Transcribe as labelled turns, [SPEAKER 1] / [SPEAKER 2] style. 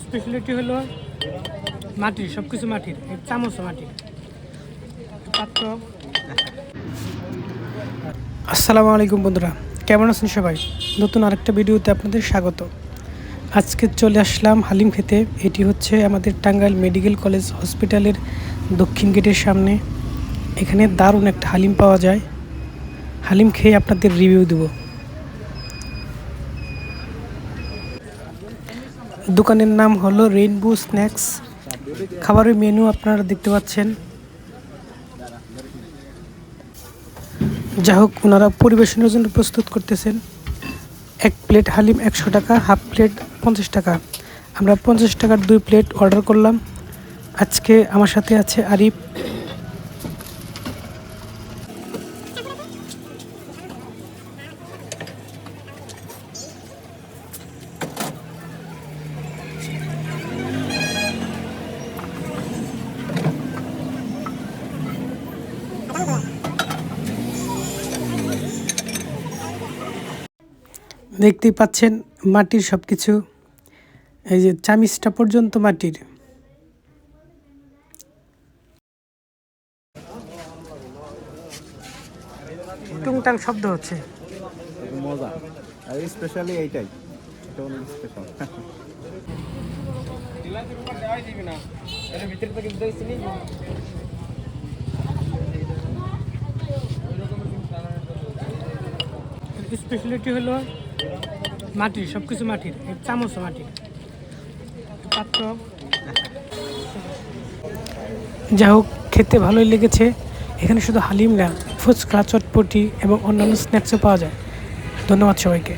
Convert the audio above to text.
[SPEAKER 1] Speciality হলো মাটির, সব কিছু মাটির, চামচও মাটির পাত্র। আসসালামু আলাইকুম বন্ধুরা, কেমন আছেন সবাই? নতুন আরেকটা ভিডিওতে আপনাদের স্বাগত। আজকে চলে আসলাম হালিম খেতে। এটি হচ্ছে আমাদের টাঙ্গাইল মেডিকেল কলেজ হসপিটালের দক্ষিণ গেটের সামনে। এখানে দারুণ একটা হালিম পাওয়া যায়। হালিম খেয়ে আপনাদের রিভিউ দেব। দোকানের নাম হলো রেইনবো স্ন্যাক্স। খাবারের মেনু আপনারা দেখতে পাচ্ছেন। যা হোক, ওনারা পরিবেশনের জন্য প্রস্তুত করতেছেন। এক প্লেট হালিম 100 টাকা, হাফ প্লেট 50 টাকা। আমরা 50 টাকার 2 প্লেট অর্ডার করলাম। আজকে আমার সাথে আছে আরিফ। দেখতেই পাচ্ছেন মাটির সব কিছু। এই যে চামিচটা পর্যন্ত মাটির। টুংটাং শব্দ হচ্ছে।
[SPEAKER 2] মজা আর স্পেশালি এইটাই, এটা অনেক স্পেশাল।
[SPEAKER 1] স্পেশালিটি হলো মাটির, সব কিছু মাটির, চামচও মাটির পাত্র। যা হোক, খেতে ভালোই লেগেছে। এখানে শুধু হালিম না, ফুচকা, চটপটি এবং অন্যান্য স্ন্যাক্সও পাওয়া যায়। ধন্যবাদ সবাইকে।